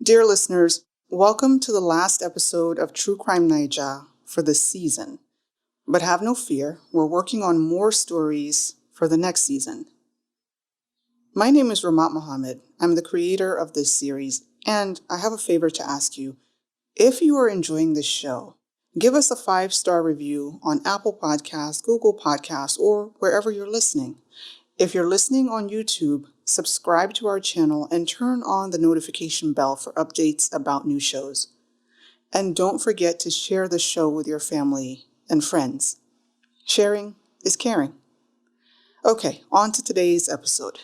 Dear listeners, welcome to the last episode of True Crime Naija for this season. But have no fear, we're working on more stories for the next season. My name is Rahmat Muhammad. I'm the creator of this series, and I have a favor to ask you. If you are enjoying this show, give us a 5-star review on Apple Podcasts, Google Podcasts, or wherever you're listening. If you're listening on YouTube, subscribe to our channel and turn on the notification bell for updates about new shows. And don't forget to share the show with your family and friends. Sharing is caring. Okay, on to today's episode.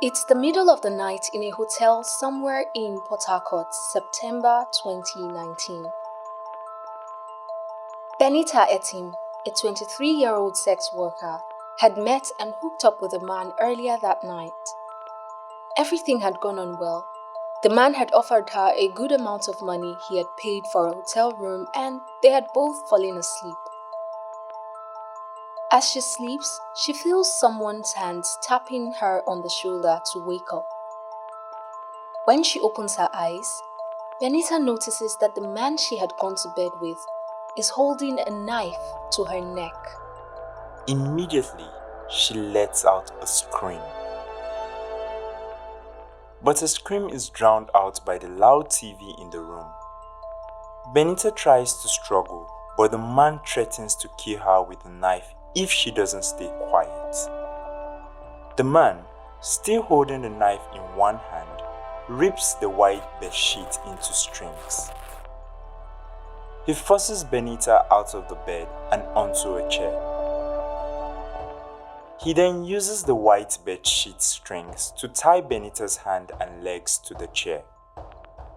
It's the middle of the night in a hotel somewhere in Port Harcourt, September 2019. Benita Etim, a 23-year-old sex worker, had met and hooked up with a man earlier that night. Everything had gone on well. The man had offered her a good amount of money he had paid for a hotel room, and they had both fallen asleep. As she sleeps, she feels someone's hands tapping her on the shoulder to wake up. When she opens her eyes, Benita notices that the man she had gone to bed with is holding a knife to her neck. Immediately, she lets out a scream. But her scream is drowned out by the loud TV in the room. Benita tries to struggle, but the man threatens to kill her with a knife if she doesn't stay quiet. The man, still holding the knife in one hand, rips the white bedsheet into strings. He forces Benita out of the bed and onto a chair. He then uses the white bedsheet strings to tie Benita's hand and legs to the chair.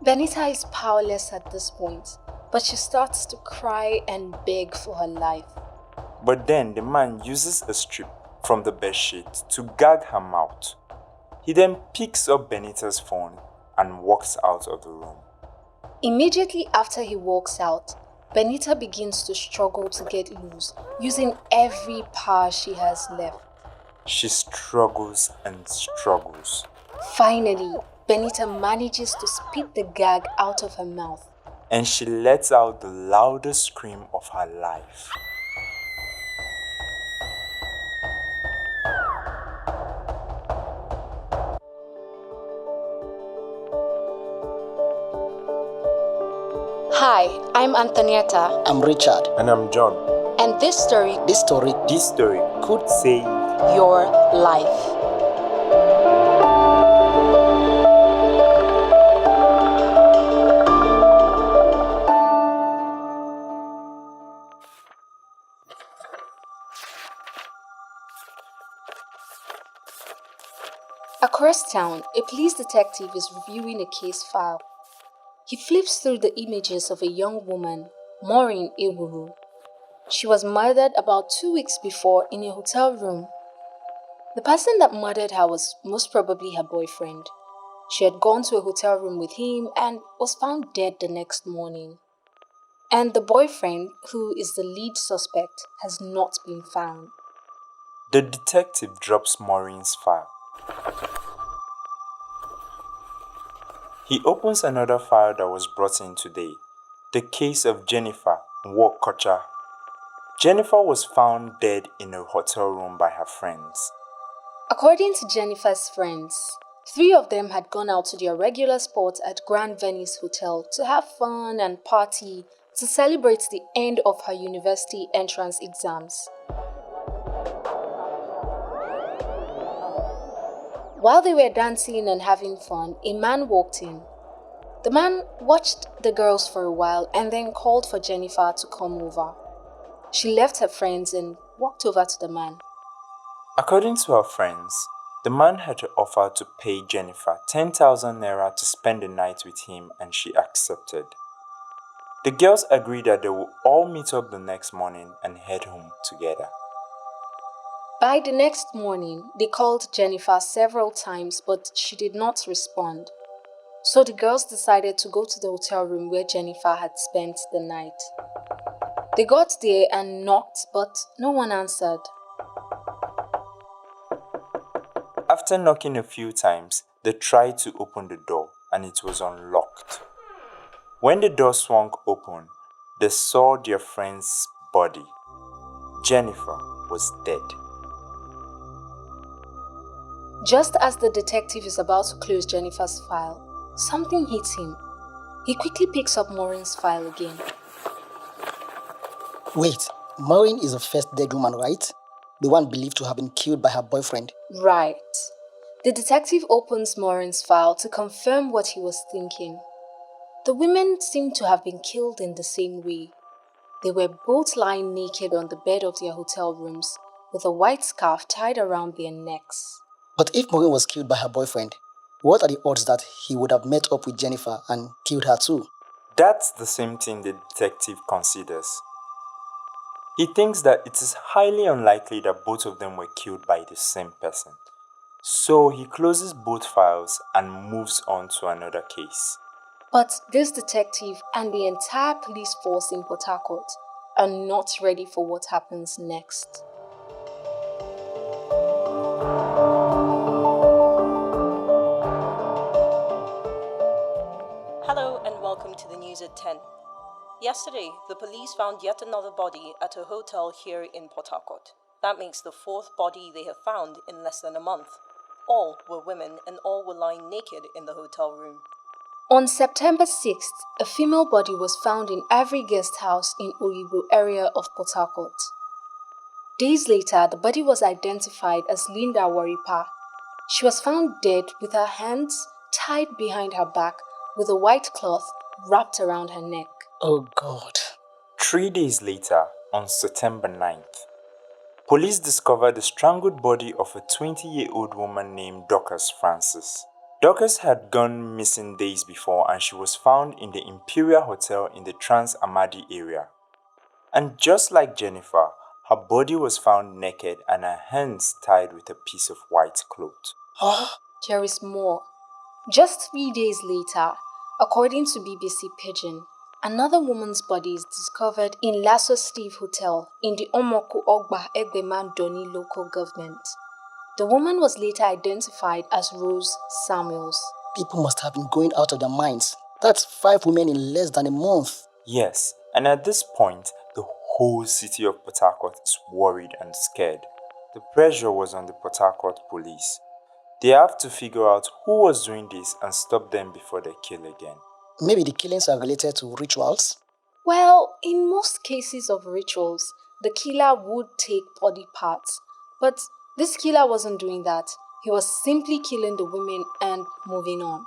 Benita is powerless at this point, but she starts to cry and beg for her life. But then the man uses a strip from the bedsheet to gag her mouth. He then picks up Benita's phone and walks out of the room. Immediately after he walks out, Benita begins to struggle to get loose, using every power she has left. She struggles and struggles. Finally, Benita manages to spit the gag out of her mouth. And she lets out the loudest scream of her life. Hi, I'm Anthonieta. I'm Richard. And I'm John. And this story could save your life. Across town, a police detective is reviewing a case file. He flips through the images of a young woman, Maureen Iwodi. She was murdered about 2 weeks before in a hotel room. The person that murdered her was most probably her boyfriend. She had gone to a hotel room with him and was found dead the next morning. And the boyfriend, who is the lead suspect, has not been found. The detective drops Maureen's file. He opens another file that was brought in today, the case of Jennifer Nwokocha. Jennifer was found dead in a hotel room by her friends. According to Jennifer's friends, 3 of them had gone out to their regular spot at Grand Venice Hotel to have fun and party to celebrate the end of her university entrance exams. While they were dancing and having fun, a man walked in. The man watched the girls for a while and then called for Jennifer to come over. She left her friends and walked over to the man. According to her friends, the man had offered to pay Jennifer 10,000 naira to spend the night with him, and she accepted. The girls agreed that they would all meet up the next morning and head home together. By the next morning, they called Jennifer several times, but she did not respond. So the girls decided to go to the hotel room where Jennifer had spent the night. They got there and knocked, but no one answered. After knocking a few times, they tried to open the door and it was unlocked. When the door swung open, they saw their friend's body. Jennifer was dead. Just as the detective is about to close Jennifer's file, something hits him. He quickly picks up Maureen's file again. Wait, Maureen is the first dead woman, right? The one believed to have been killed by her boyfriend. Right. The detective opens Maureen's file to confirm what he was thinking. The women seem to have been killed in the same way. They were both lying naked on the bed of their hotel rooms with a white scarf tied around their necks. But if Maureen was killed by her boyfriend, what are the odds that he would have met up with Jennifer and killed her too? That's the same thing the detective considers. He thinks that it is highly unlikely that both of them were killed by the same person. So he closes both files and moves on to another case. But this detective and the entire police force in Port Harcourt are not ready for what happens next. Hello and welcome to the news at 10. Yesterday, the police found yet another body at a hotel here in Port Harcourt. That makes the fourth body they have found in less than a month. All were women and all were lying naked in the hotel room. On September 6th, a female body was found in Avery Guest House in Oyibo area of Port Harcourt. Days later, the body was identified as Linda Waripa. She was found dead with her hands tied behind her back with a white cloth wrapped around her neck. Oh God. 3 days later, on September 9th, police discovered the strangled body of a 20-year-old woman named Dorcas Francis. Dorcas had gone missing days before and she was found in the Imperial Hotel in the Trans Amadi area. And just like Jennifer, her body was found naked and her hands tied with a piece of white cloth. There is more. Just 3 days later, according to BBC Pidgin, another woman's body is discovered in Lasso Steve Hotel in the Omoku Ogba Egbeman Doni local government. The woman was later identified as Rose Samuels. People must have been going out of their minds. That's 5 women in less than a month. Yes, and at this point, the whole city of Port Harcourt is worried and scared. The pressure was on the Port Harcourt police. They have to figure out who was doing this and stop them before they kill again. Maybe the killings are related to rituals? Well, in most cases of rituals, the killer would take body parts. But this killer wasn't doing that. He was simply killing the women and moving on.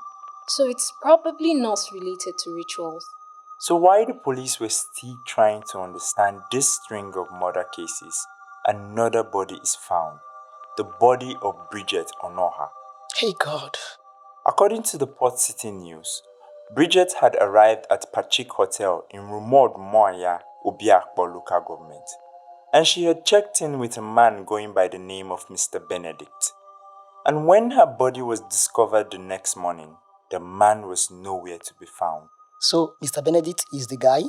So it's probably not related to rituals. So while the police were still trying to understand this string of murder cases, another body is found. The body of Bridget Onoha. Hey God. According to the Port City News, Bridget had arrived at Pachik Hotel in Rumod Moya, Obiakpo local government, and she had checked in with a man going by the name of Mr. Benedict. And when her body was discovered the next morning, the man was nowhere to be found. So, Mr. Benedict is the guy?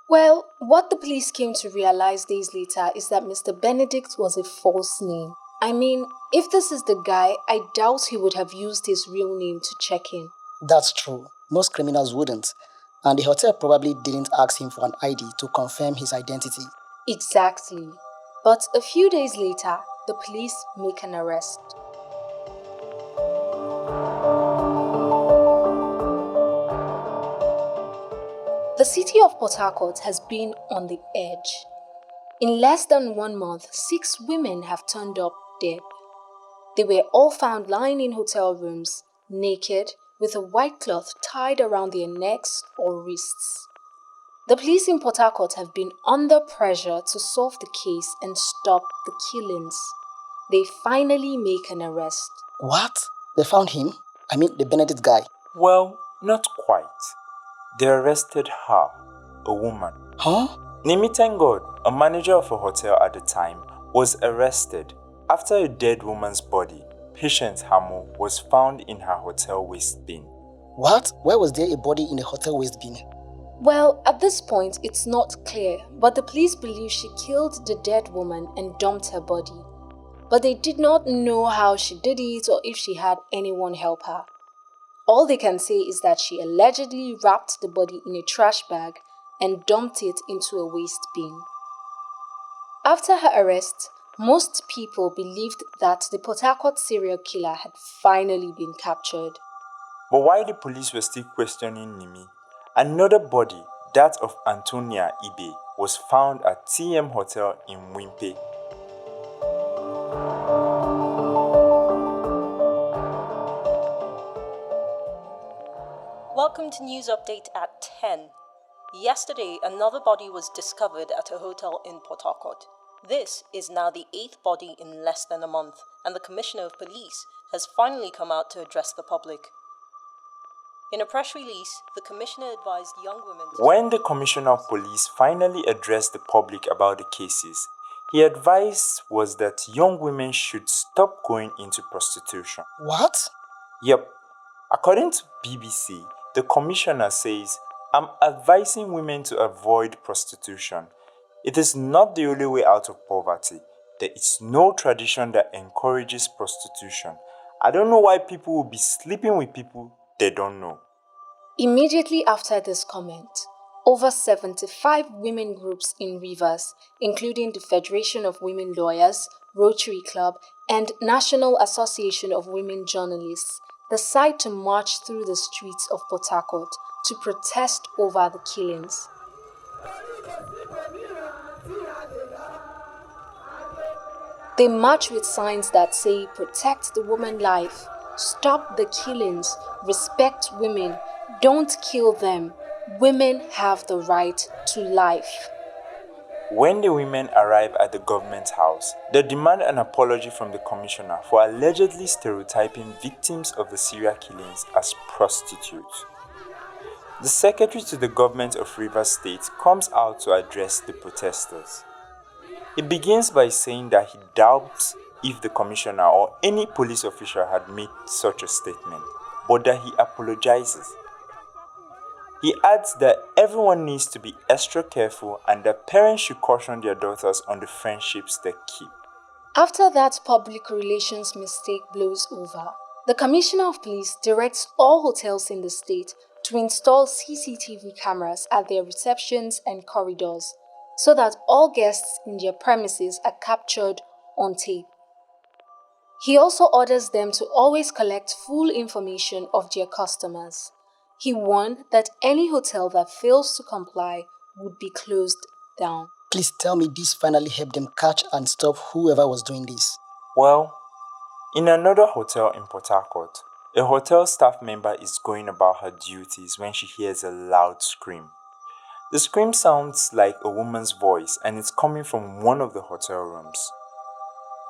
Well, what the police came to realize days later is that Mr. Benedict was a false name. I mean, if this is the guy, I doubt he would have used his real name to check in. That's true. Most criminals wouldn't. And the hotel probably didn't ask him for an ID to confirm his identity. Exactly. But a few days later, the police make an arrest. The city of Port Harcourt has been on the edge. In less than 1 month, 6 women have turned up dead. They were all found lying in hotel rooms, naked, with a white cloth tied around their necks or wrists. The police in Port Harcourt have been under pressure to solve the case and stop the killings. They finally make an arrest. What? They found him? I mean, the Benedict guy. Well, not quite. They arrested her, a woman. Huh? Nimi Tengod, a manager of a hotel at the time, was arrested. After a dead woman's body, patient Hamo was found in her hotel waste bin. What? Why was there a body in the hotel waste bin? Well, at this point, it's not clear, but the police believe she killed the dead woman and dumped her body. But they did not know how she did it or if she had anyone help her. All they can say is that she allegedly wrapped the body in a trash bag and dumped it into a waste bin. After her arrest, most people believed that the Port Harcourt serial killer had finally been captured. But while the police were still questioning Nimi, another body, that of Antonia Ibe, was found at TM Hotel in Wimpe. Welcome to News Update at 10. Yesterday, another body was discovered at a hotel in Port Harcourt. This is now the 8th body in less than a month, and the Commissioner of Police has finally come out to address the public. In a press release, the Commissioner advised young women to... When the Commissioner of Police finally addressed the public about the cases, his advice was that young women should stop going into prostitution. What? Yep. According to BBC, the Commissioner says, "I'm advising women to avoid prostitution. It is not the only way out of poverty. There is no tradition that encourages prostitution. I don't know why people will be sleeping with people they don't know." Immediately after this comment, over 75 women groups in Rivers, including the Federation of Women Lawyers, Rotary Club, and National Association of Women Journalists, decide to march through the streets of Port Harcourt to protest over the killings. They march with signs that say, "Protect the woman life, stop the killings, respect women, don't kill them, women have the right to life." When the women arrive at the government house, they demand an apology from the commissioner for allegedly stereotyping victims of the serial killings as prostitutes. The secretary to the government of Rivers State comes out to address the protesters. He begins by saying that he doubts if the commissioner or any police official had made such a statement, but that he apologizes. He adds that everyone needs to be extra careful and that parents should caution their daughters on the friendships they keep. After that public relations mistake blows over, the Commissioner of Police directs all hotels in the state to install CCTV cameras at their receptions and corridors so that all guests in their premises are captured on tape. He also orders them to always collect full information of their customers. He warned that any hotel that fails to comply would be closed down. Please tell me this finally helped them catch and stop whoever was doing this. Well, in another hotel in Port Harcourt, a hotel staff member is going about her duties when she hears a loud scream. The scream sounds like a woman's voice and it's coming from one of the hotel rooms.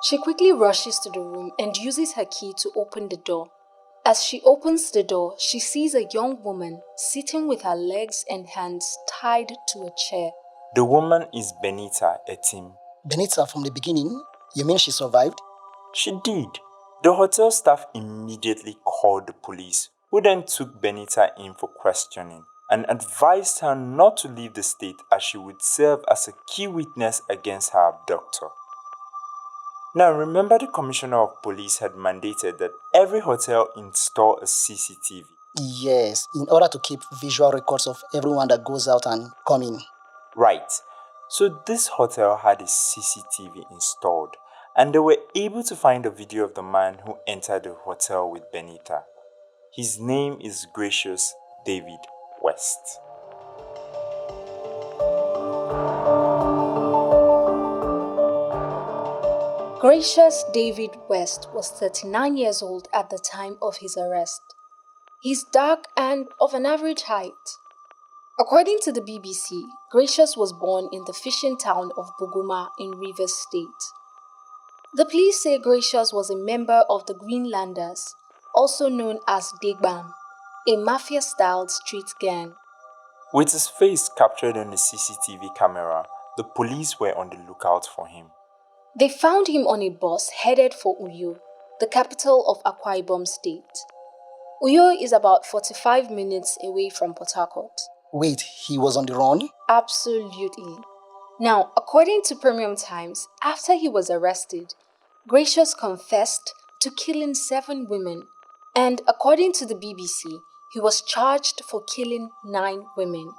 She quickly rushes to the room and uses her key to open the door. As she opens the door, she sees a young woman sitting with her legs and hands tied to a chair. The woman is Benita Etim. Benita from the beginning? You mean she survived? She did. The hotel staff immediately called the police, who then took Benita in for questioning and advised her not to leave the state as she would serve as a key witness against her abductor. Now, remember the Commissioner of Police had mandated that every hotel install a CCTV. Yes, in order to keep visual records of everyone that goes out and come in. Right. So this hotel had a CCTV installed, and they were able to find a video of the man who entered the hotel with Benita. His name is Gracious David West. Gracious David West was 39 years old at the time of his arrest. He's dark and of an average height. According to the BBC, Gracious was born in the fishing town of Buguma in Rivers State. The police say Gracious was a member of the Greenlanders, also known as Degbam, a mafia-styled street gang. With his face captured on the CCTV camera, the police were on the lookout for him. They found him on a bus headed for Uyo, the capital of Akwa Ibom State. Uyo is about 45 minutes away from Port Harcourt. Wait, he was on the run? Absolutely. Now, according to Premium Times, after he was arrested, Gracious confessed to killing 7 women, and according to the BBC, he was charged for killing 9 women.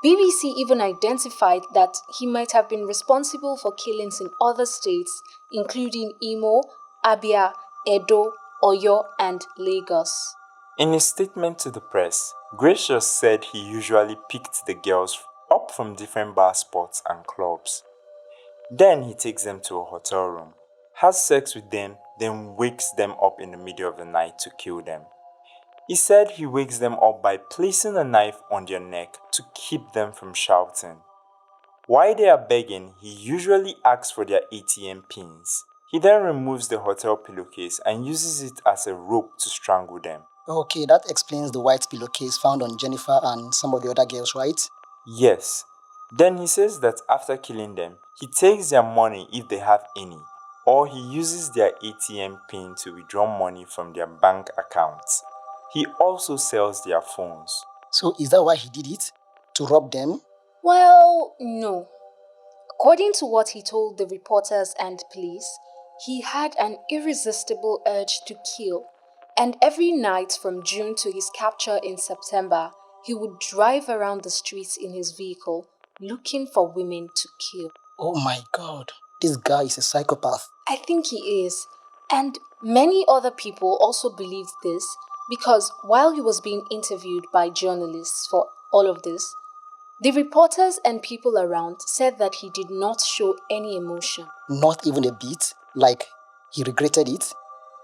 BBC even identified that he might have been responsible for killings in other states, including Imo, Abia, Edo, Oyo, and Lagos. In a statement to the press, Gracious said he usually picked the girls up from different bar spots and clubs. Then he takes them to a hotel room, has sex with them, then wakes them up in the middle of the night to kill them. He said he wakes them up by placing a knife on their neck to keep them from shouting. While they are begging, he usually asks for their ATM pins. He then removes the hotel pillowcase and uses it as a rope to strangle them. Okay, that explains the white pillowcase found on Jennifer and some of the other girls, right? Yes. Then he says that after killing them, he takes their money if they have any, or he uses their ATM pin to withdraw money from their bank accounts. He also sells their phones. So is that why he did it? To rob them? Well, no. According to what he told the reporters and police, he had an irresistible urge to kill, and every night from June to his capture in September, he would drive around the streets in his vehicle looking for women to kill. Oh my god, this guy is a psychopath. I think he is, and many other people also believed this because while he was being interviewed by journalists for all of this, the reporters and people around said that he did not show any emotion. Not even a bit? Like, he regretted it?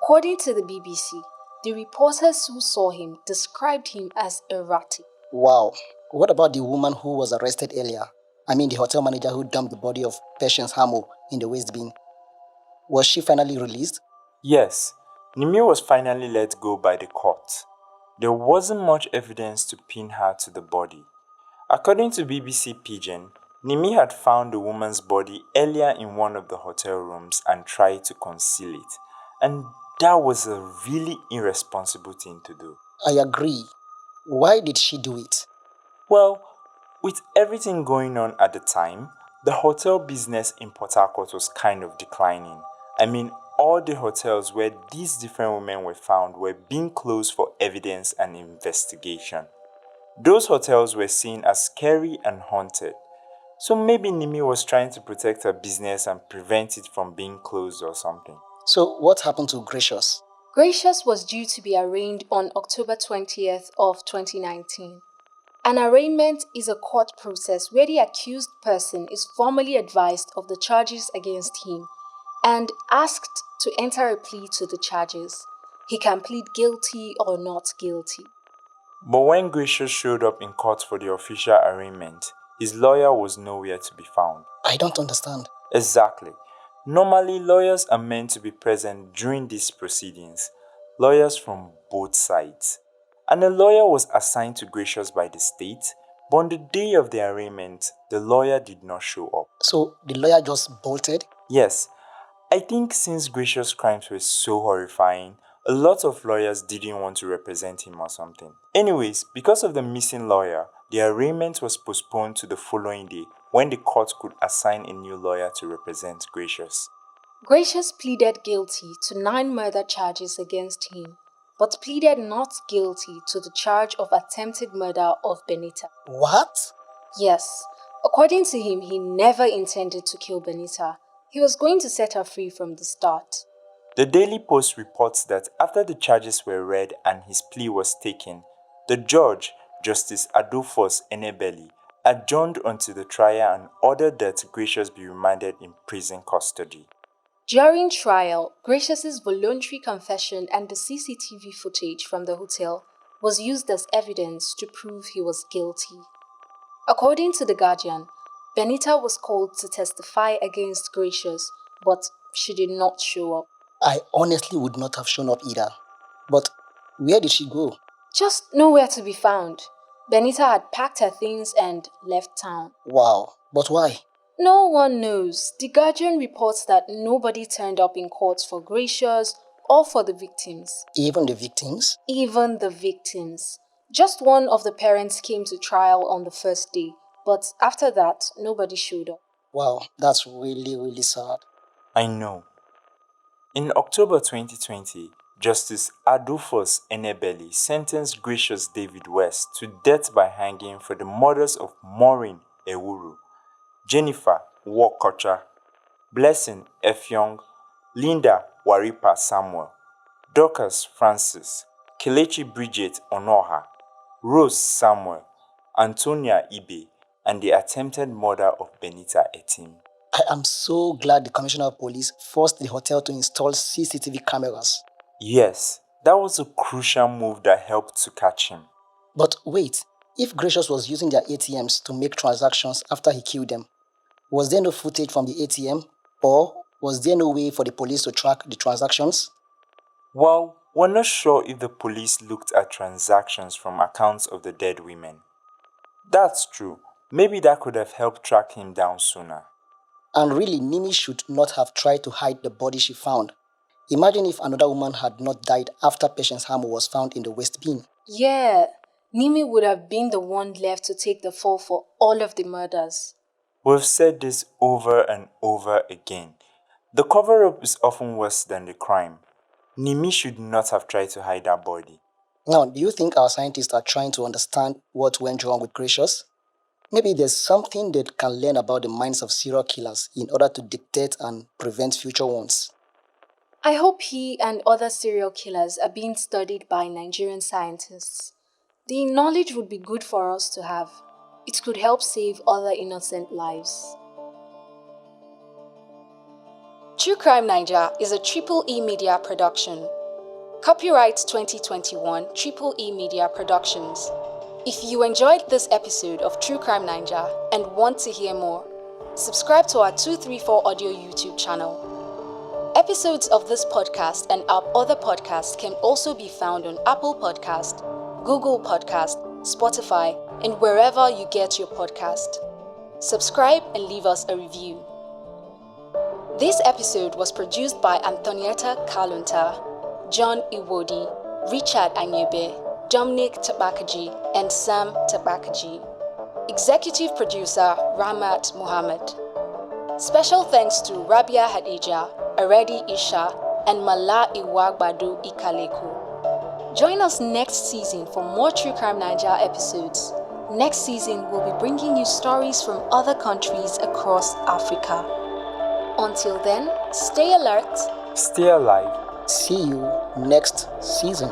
According to the BBC, the reporters who saw him described him as erratic. Wow. What about the woman who was arrested earlier? I mean the hotel manager who dumped the body of Patience Hamo in the waste bin. Was she finally released? Yes, Nimi was finally let go by the court. There wasn't much evidence to pin her to the body. According to BBC Pidgin, Nimi had found the woman's body earlier in one of the hotel rooms and tried to conceal it. And that was a really irresponsible thing to do. I agree. Why did she do it? Well, with everything going on at the time, the hotel business in Port Harcourt was kind of declining. I mean, all the hotels where these different women were found were being closed for evidence and investigation. Those hotels were seen as scary and haunted. So maybe Nimi was trying to protect her business and prevent it from being closed or something. So what happened to Gracious? Gracious was due to be arraigned on October 20th of 2019. An arraignment is a court process where the accused person is formally advised of the charges against him and asked to enter a plea to the charges. He can plead guilty or not guilty. But when Gracious showed up in court for the official arraignment, his lawyer was nowhere to be found. I don't understand. Exactly. Normally, lawyers are meant to be present during these proceedings, lawyers from both sides. And a lawyer was assigned to Gracious by the state, but on the day of the arraignment, the lawyer did not show up. So the lawyer just bolted? Yes, I think since Gracious' crimes were so horrifying, a lot of lawyers didn't want to represent him or something. Anyways, because of the missing lawyer, the arraignment was postponed to the following day when the court could assign a new lawyer to represent Gracious. Gracious pleaded guilty to 9 murder charges against him, but pleaded not guilty to the charge of attempted murder of Benita. What? Yes, according to him, he never intended to kill Benita. He was going to set her free from the start. The Daily Post reports that after the charges were read and his plea was taken, the judge, Justice Adolphus Enebeli, adjourned until the trial and ordered that Gracious be remanded in prison custody. During trial, Gracious's voluntary confession and the CCTV footage from the hotel was used as evidence to prove he was guilty. According to The Guardian, Benita was called to testify against Gracious, but she did not show up. I honestly would not have shown up either. But where did she go? Just nowhere to be found. Benita had packed her things and left town. Wow, but why? No one knows. The Guardian reports that nobody turned up in court for Gracious or for the victims. Even the victims? Even the victims. Just one of the parents came to trial on the first day, but after that, nobody showed up. Wow, that's really, really sad. I know. In October 2020, Justice Adolphus Enebeli sentenced Gracious David West to death by hanging for the murders of Maureen Ewuru, Jennifer Wokocha, Blessing Efyong, Linda Waripa Samuel, Dorcas Francis, Kelechi Bridget Onoha, Rose Samuel, Antonia Ibe, and the attempted murder of Benita Etim. I am so glad the Commissioner of Police forced the hotel to install CCTV cameras. Yes, that was a crucial move that helped to catch him. But wait, if Gracious was using their ATMs to make transactions after he killed them, was there no footage from the ATM? Or was there no way for the police to track the transactions? Well, we're not sure if the police looked at transactions from accounts of the dead women. That's true. Maybe that could have helped track him down sooner. And really, Nimi should not have tried to hide the body she found. Imagine if another woman had not died after Patience Hamo was found in the waste bin. Yeah, Nimi would have been the one left to take the fall for all of the murders. We've said this over and over again. The cover-up is often worse than the crime. Nimi should not have tried to hide her body. Now, do you think our scientists are trying to understand what went wrong with Gracious? Maybe there's something they can learn about the minds of serial killers in order to dictate and prevent future ones. I hope he and other serial killers are being studied by Nigerian scientists. The knowledge would be good for us to have. It could help save other innocent lives. True Crime Naija is a Triple E Media production. Copyright 2021 Triple E Media Productions. If you enjoyed this episode of True Crime Naija and want to hear more, subscribe to our 234 Audio YouTube channel. Episodes of this podcast and our other podcasts can also be found on Apple Podcast, Google Podcast, Spotify, and wherever you get your podcast. Subscribe and leave us a review. This episode was produced by Anthonieta Kalunta, John Iwodi, Richard Anyebe, Dominic Tabakaji, and Sam Tabakaji. Executive producer Rahmat Muhammad. Special thanks to Rabia Hadejia, Aredi Isha, and Mala Gbado Ikaleku. Join us next season for more True Crime Naija episodes. Next season, we'll be bringing you stories from other countries across Africa. Until then, stay alert, Stay alive. See you next season.